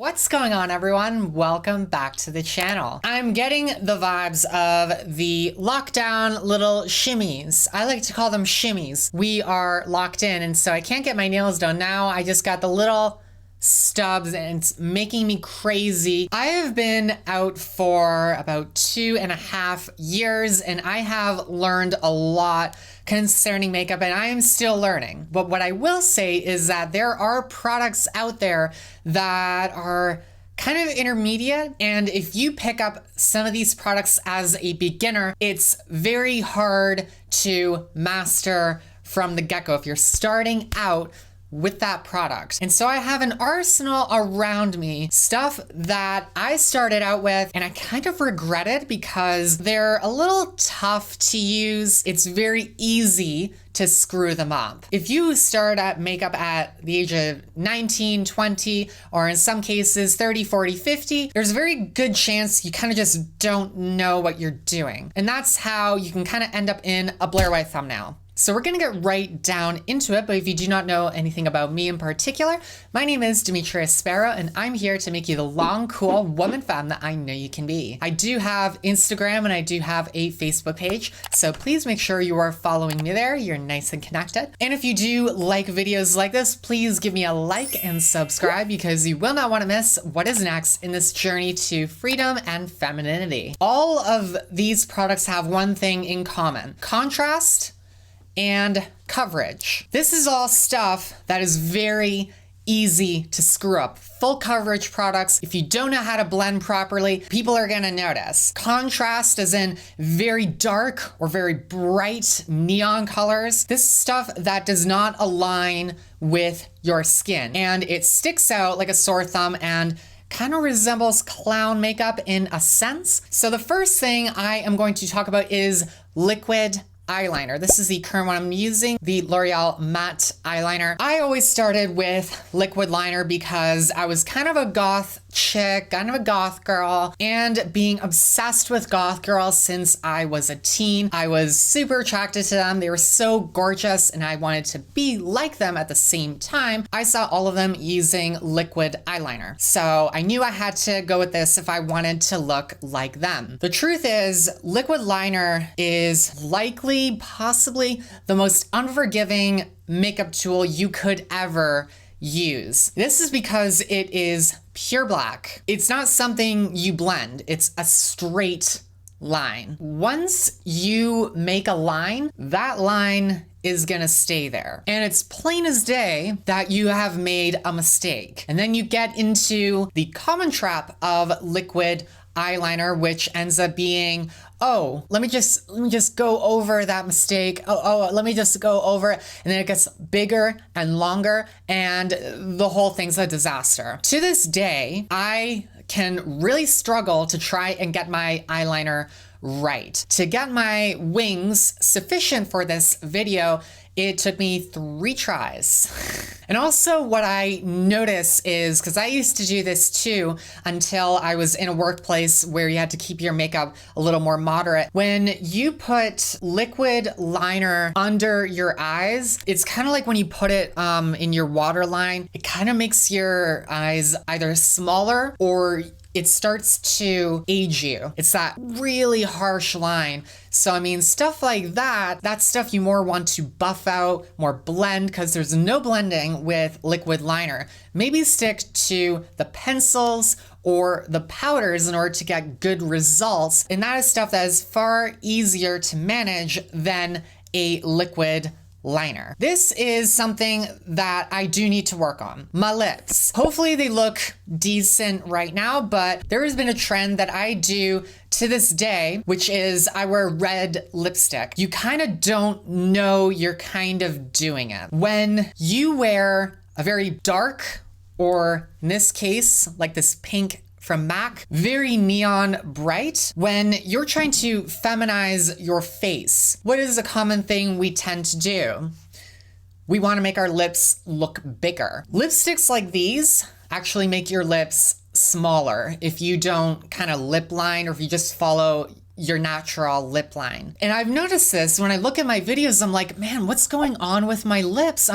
What's going on, everyone? Welcome back to the channel. I'm getting the vibes of the lockdown little shimmies. I like to call them shimmies. We are locked in, and so I can't get my nails done now. I just got the little stubs and it's making me crazy. I have been out for about 2.5 years and I have learned a lot concerning makeup, and I am still learning. But what I will say is that there are products out there that are kind of intermediate, and if you pick up some of these products as a beginner, it's very hard to master from the get-go if you're starting out with that product. And so I have an arsenal around me, stuff that I started out with and I kind of regret it because they're a little tough to use. It's very easy to screw them up. If you start at makeup at the age of 19, 20, or in some cases 30, 40, 50, there's a very good chance you kind of just don't know what you're doing. And that's how you can kind of end up in a Blair White thumbnail. So we're gonna get right down into it, but if you do not know anything about me in particular, my name is DIMITRIA SPARROW, and I'm here to make you the long, cool woman fan that I know you can be. I do have Instagram and I do have a Facebook page, so please make sure you are following me there. You're nice and connected. And if you do like videos like this, please give me a like and subscribe because you will not want to miss what is next in this journey to freedom and femininity. All of these products have one thing in common: contrast and coverage. This is all stuff that is very easy to screw up. Full coverage products, if you don't know how to blend properly, people are gonna notice. Contrast as in very dark or very bright neon colors. This is stuff that does not align with your skin and it sticks out like a sore thumb and kind of resembles clown makeup in a sense. So the first thing I am going to talk about is liquid eyeliner. This is the current one I'm using, the L'Oreal matte eyeliner. I always started with liquid liner because I was kind of a goth chick, kind of a goth girl, and being obsessed with goth girls since I was a teen. I was super attracted to them. They were so gorgeous and I wanted to be like them at the same time. I saw all of them using liquid eyeliner. So I knew I had to go with this if I wanted to look like them. The truth is, liquid liner is likely, possibly the most unforgiving makeup tool you could ever use. This is because it is pure black. It's not something you blend, it's a straight line. Once you make a line, that line is gonna stay there. And it's plain as day that you have made a mistake. And then you get into the common trap of liquid eyeliner, which ends up being, oh, let me just go over that mistake. Let me just go over it. And then it gets bigger and longer and the whole thing's a disaster. To this day, I can really struggle to try and get my eyeliner right. To get my wings sufficient for this video, it took me 3 tries. And also what I notice is, because I used to do this too until I was in a workplace where you had to keep your makeup a little more moderate. When you put liquid liner under your eyes, it's kind of like when you put it in your waterline, it kind of makes your eyes either smaller or it starts to age you. It's that really harsh line. So I mean, stuff like that, that's stuff you more want to buff out, more blend, because there's no blending with liquid liner. Maybe stick to the pencils or the powders in order to get good results. And that is stuff that is far easier to manage than a liquid liner. This is something that I do need to work on. My lips. Hopefully they look decent right now, but there has been a trend that I do to this day, which is I wear red lipstick. You kind of don't know you're kind of doing it. When you wear a very dark, or in this case, like this pink from MAC, very neon bright. When you're trying to feminize your face, what is a common thing we tend to do? We want to make our lips look bigger. Lipsticks like these actually make your lips smaller if you don't kind of lip line or if you just follow your natural lip line. And I've noticed this when I look at my videos, I'm like, man, what's going on with my lips?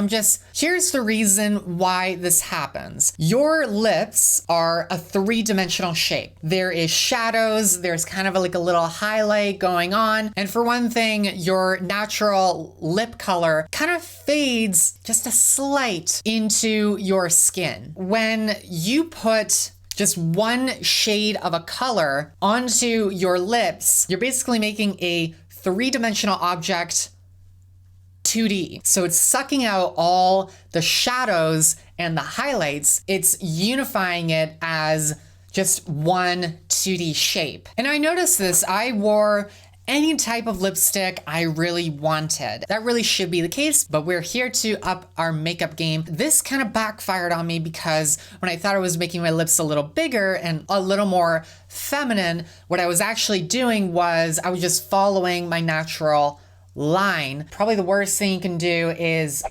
Here's the reason why this happens. Your lips are a three-dimensional shape. There is shadows, there's kind of like a little highlight going on. And for one thing, your natural lip color kind of fades just a slight into your skin. When you put just one shade of a color onto your lips, you're basically making a three-dimensional object 2D. So it's sucking out all the shadows and the highlights. It's unifying it as just one 2D shape. And I noticed this. I wore any type of lipstick I really wanted. That really should be the case, but we're here to up our makeup game. This kind of backfired on me because when I thought I was making my lips a little bigger and a little more feminine, what I was actually doing was I was just following my natural line. Probably the worst thing you can do is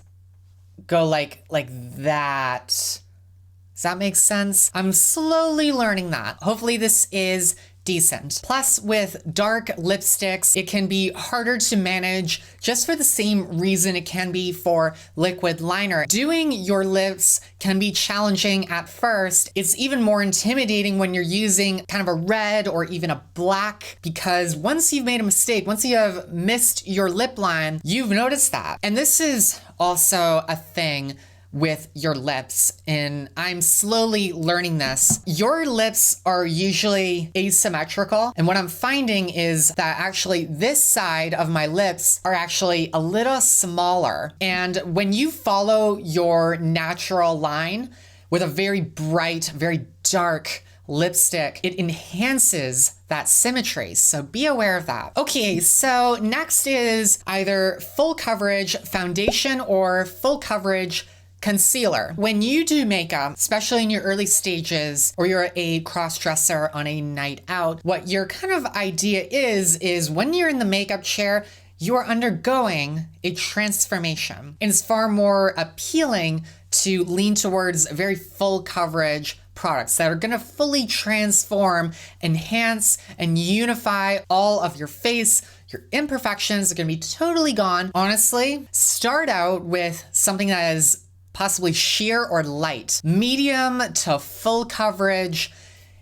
go like that. Does that make sense? I'm slowly learning that. Hopefully this is decent. Plus, with dark lipsticks, it can be harder to manage just for the same reason it can be for liquid liner. Doing your lips can be challenging at first. It's even more intimidating when you're using kind of a red or even a black, because once you've made a mistake, once you have missed your lip line, you've noticed that. And this is also a thing with your lips, and I'm slowly learning this. Your lips are usually asymmetrical, and what I'm finding is that actually this side of my lips are actually a little smaller. And when you follow your natural line with a very bright, very dark lipstick, it enhances that symmetry. So be aware of that. Okay, so next is either full coverage foundation or full coverage concealer. When you do makeup, especially in your early stages, or you're a cross-dresser on a night out, what your kind of idea is when you're in the makeup chair, you are undergoing a transformation. And it's far more appealing to lean towards very full coverage products that are gonna fully transform, enhance, and unify all of your face. Your imperfections are gonna be totally gone. Honestly, start out with something that is possibly sheer or light. Medium to full coverage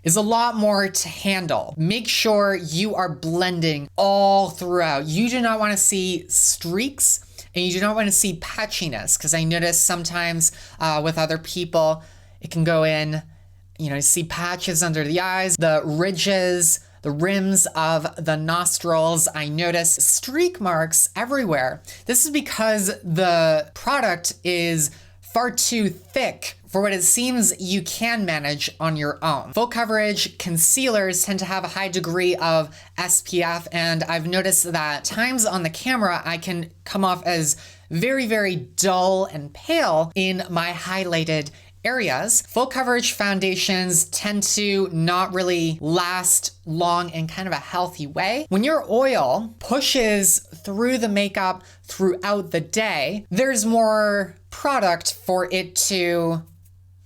is a lot more to handle. Make sure you are blending all throughout. You do not want to see streaks, and you do not want to see patchiness, because I notice sometimes with other people, it can go in, you see patches under the eyes, the ridges, the rims of the nostrils. I notice streak marks everywhere. This is because the product is far too thick for what it seems you can manage on your own. Full coverage concealers tend to have a high degree of SPF, and I've noticed that times on the camera I can come off as very, very dull and pale in my highlighted areas. Full coverage foundations tend to not really last long in kind of a healthy way. When your oil pushes through the makeup throughout the day, there's more product for it to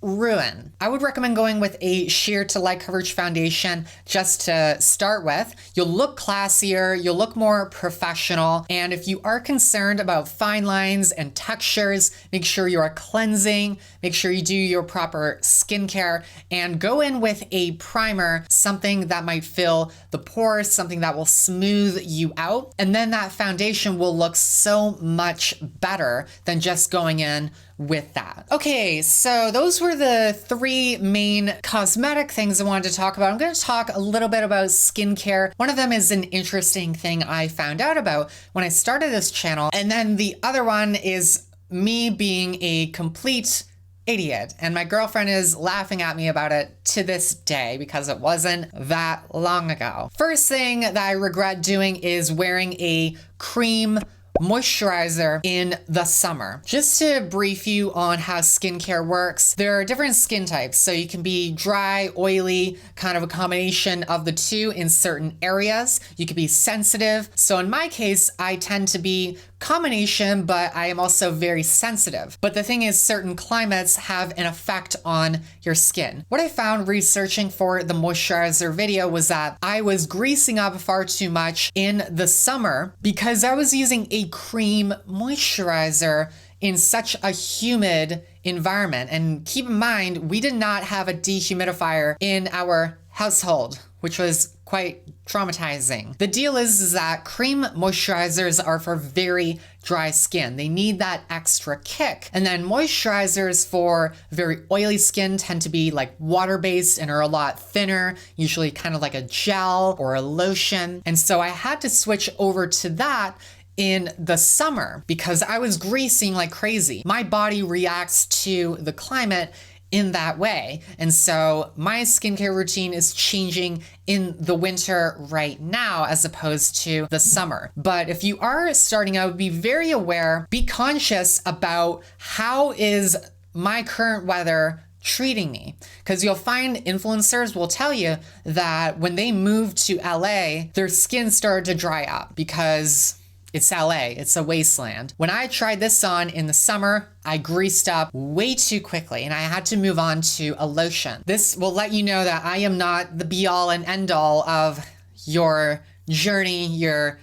ruin. I would recommend going with a sheer to light coverage foundation just to start with. You'll look classier, you'll look more professional, and if you are concerned about fine lines and textures, make sure you are cleansing, make sure you do your proper skincare, and go in with a primer, something that might fill the pores, something that will smooth you out, and then that foundation will look so much better than just going in with that. Okay, so those were the three main cosmetic things I wanted to talk about. I'm going to talk a little bit about skincare. One of them is an interesting thing I found out about when I started this channel, and then the other one is me being a complete idiot, and my girlfriend is laughing at me about it to this day because it wasn't that long ago. First thing that I regret doing is wearing a cream moisturizer in the summer. Just to brief you on how skincare works, there are different skin types. So you can be dry, oily, kind of a combination of the two in certain areas. You can be sensitive. So in my case, I tend to be combination, but I am also very sensitive. But the thing is, certain climates have an effect on your skin. What I found researching for the moisturizer video was that I was greasing up far too much in the summer because I was using a cream moisturizer in such a humid environment. And keep in mind, we did not have a dehumidifier in our household, which was quite traumatizing. The deal is that cream moisturizers are for very dry skin. They need that extra kick. And then moisturizers for very oily skin tend to be like water-based and are a lot thinner, usually kind of like a gel or a lotion. And so I had to switch over to that in the summer because I was greasing like crazy. My body reacts to the climate in that way. And so my skincare routine is changing in the winter right now as opposed to the summer. But if you are starting out, be very aware, be conscious about how is my current weather treating me. Because you'll find influencers will tell you that when they moved to LA, their skin started to dry up because it's LA, it's a wasteland. When I tried this on in the summer, I greased up way too quickly and I had to move on to a lotion. This will let you know that I am not the be all and end all of your journey, your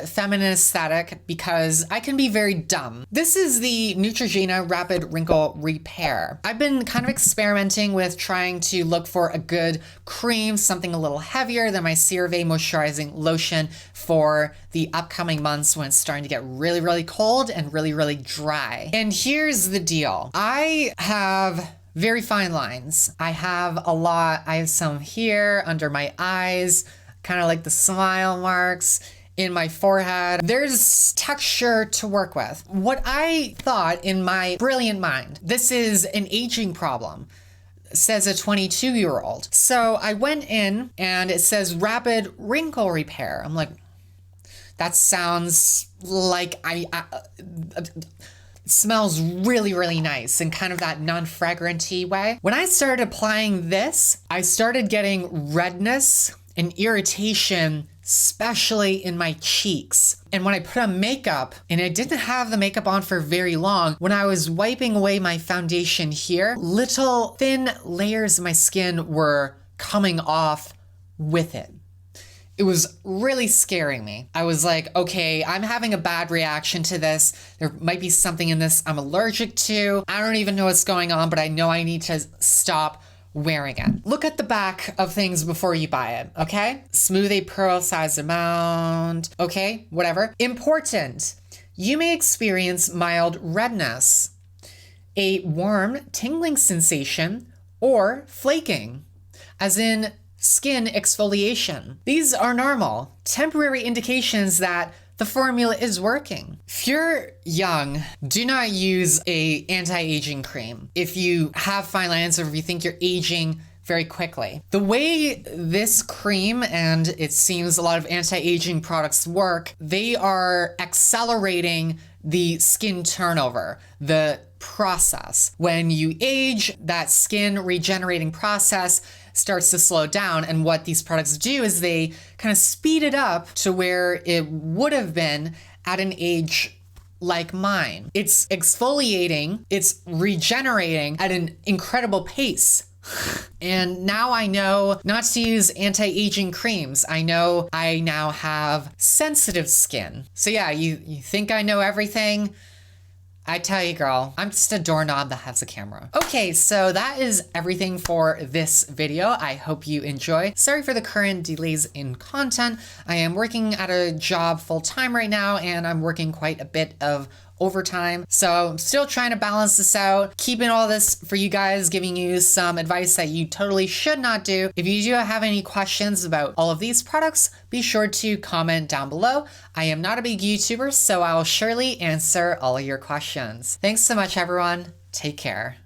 feminine aesthetic, because I can be very dumb. This is the Neutrogena Rapid Wrinkle Repair. I've been kind of experimenting with trying to look for a good cream, something a little heavier than my CeraVe moisturizing lotion for the upcoming months when it's starting to get really, really cold and really, really dry. And here's the deal. I have very fine lines. I have a lot. I have some here under my eyes, kind of like the smile marks. In my forehead. There's texture to work with. What I thought in my brilliant mind, this is an aging problem, says a 22-year-old. So I went in and it says rapid wrinkle repair. I'm like, that sounds like it smells really, really nice in kind of that non-fragranty way. When I started applying this, I started getting redness and irritation, especially in my cheeks. And when I put on makeup, and I didn't have the makeup on for very long, when I was wiping away my foundation here, little thin layers of my skin were coming off with it. It was really scaring me. I was like, okay, I'm having a bad reaction to this. There might be something in this I'm allergic to. I don't even know what's going on, but I know I need to stop wearing it. Look at the back of things before you buy it, okay? Smooth a pearl size amount, okay, whatever. Important, you may experience mild redness, a warm tingling sensation, or flaking, as in skin exfoliation. These are normal, temporary indications that the formula is working. If you're young, do not use a anti-aging cream. If you have fine lines or if you think you're aging very quickly. The way this cream, and it seems a lot of anti-aging products work, they are accelerating the skin turnover, the process. When you age, that skin regenerating process starts to slow down. And what these products do is they kind of speed it up to where it would have been at an age like mine. It's exfoliating, it's regenerating at an incredible pace. And now I know not to use anti-aging creams. I know I now have sensitive skin. So yeah, you think I know everything? I tell you, girl, I'm just a doorknob that has a camera. Okay, so that is everything for this video. I hope you enjoy. Sorry for the current delays in content. I am working at a job full-time right now, and I'm working quite a bit of overtime. So I'm still trying to balance this out, keeping all this for you guys, giving you some advice that you totally should not do. If you do have any questions about all of these products, be sure to comment down below. I am not a big YouTuber, so I will surely answer all of your questions. Thanks so much, everyone. Take care.